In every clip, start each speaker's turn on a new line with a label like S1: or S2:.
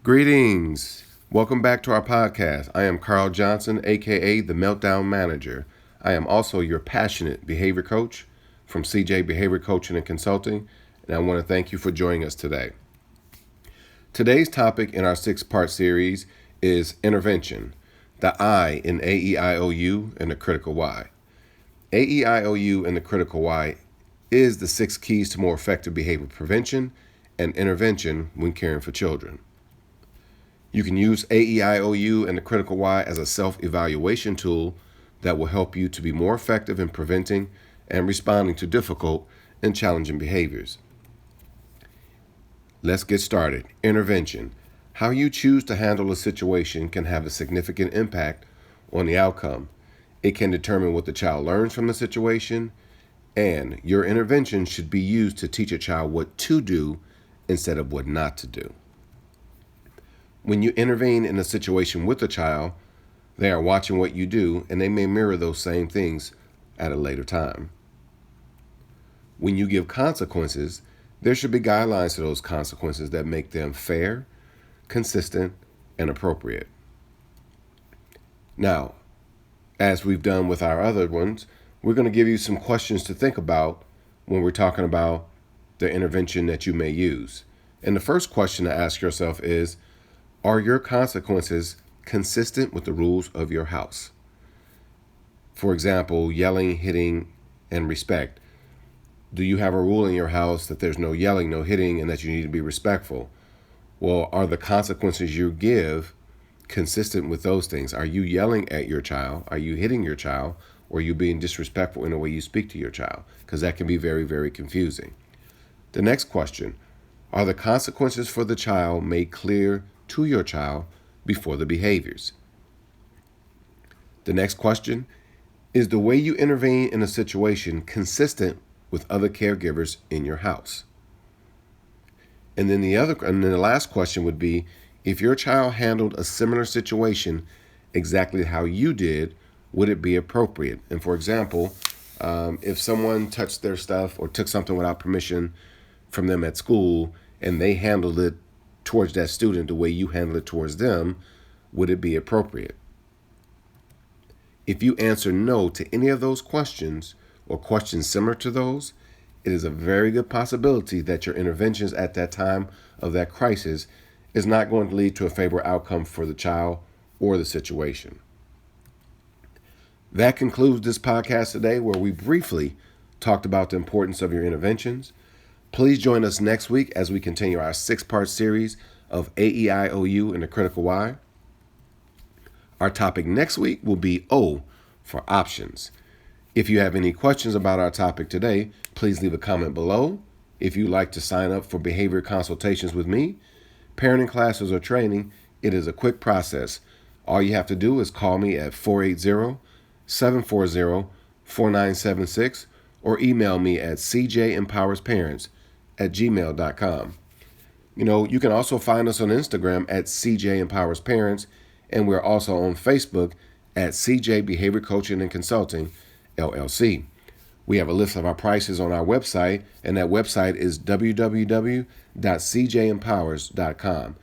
S1: Greetings. Welcome back to our podcast. I am Carl Johnson, aka the Meltdown Manager. I am also your passionate behavior coach from CJ Behavior Coaching and Consulting, and I want to thank you for joining us today. Today's topic in our 6-part series is intervention, the I in AEIOU and the critical why. AEIOU and the critical why is the 6 keys to more effective behavior prevention and intervention when caring for children. You can use AEIOU and the critical why as a self-evaluation tool that will help you to be more effective in preventing and responding to difficult and challenging behaviors. Let's get started. Intervention. How you choose to handle a situation can have a significant impact on the outcome. It can determine what the child learns from the situation, and your intervention should be used to teach a child what to do instead of what not to do. When you intervene in a situation with a child, they are watching what you do, and they may mirror those same things at a later time. When you give consequences, there should be guidelines to those consequences that make them fair, consistent, and appropriate. Now, as we've done with our other ones, we're going to give you some questions to think about when we're talking about the intervention that you may use. And the first question to ask yourself is, are your consequences consistent with the rules of your house? For example, yelling, hitting, and respect. Do you have a rule in your house that there's no yelling, no hitting, and that you need to be respectful? Well, are the consequences you give consistent with those things? Are you yelling at your child? Are you hitting your child? Or are you being disrespectful in the way you speak to your child? Because that can be very, very confusing. The next question, are the consequences for the child made clear to your child before the behaviors? The next question, is the way you intervene in a situation consistent with other caregivers in your house? And then the last question would be, if your child handled a similar situation exactly how you did, would it be appropriate? And for example, if someone touched their stuff or took something without permission from them at school and they handled it towards that student the way you handle it towards them, would it be appropriate? If you answer no to any of those questions or questions similar to those, it is a very good possibility that your interventions at that time of that crisis is not going to lead to a favorable outcome for the child or the situation. That concludes this podcast today, where we briefly talked about the importance of your interventions. Please join us next week as we continue our 6-part series of AEIOU and the critical why. Our topic next week will be O for options. If you have any questions about our topic today, please leave a comment below. If you'd like to sign up for behavior consultations with me, parenting classes, or training, it is a quick process. All you have to do is call me at 480-740-4976 or email me at cjempowersparents@gmail.com. You can also find us on Instagram at CJ Empowers Parents, and we're also on Facebook at CJ Behavior Coaching and Consulting, LLC. We have a list of our prices on our website, and that website is www.cjempowers.com.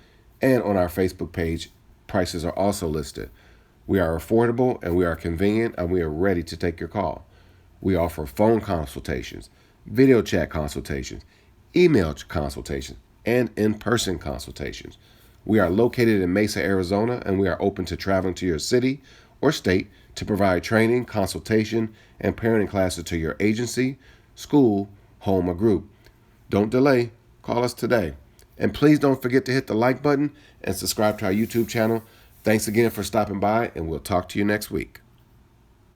S1: And on our Facebook page, prices are also listed. We are affordable, and we are convenient, and we are ready to take your call. We offer phone consultations, video chat consultations, email consultations, and in-person consultations. We are located in Mesa, Arizona, and we are open to traveling to your city or state to provide training, consultation, and parenting classes to your agency, school, home, or group. Don't delay. Call us today. And please don't forget to hit the like button and subscribe to our YouTube channel. Thanks again for stopping by, and we'll talk to you next week.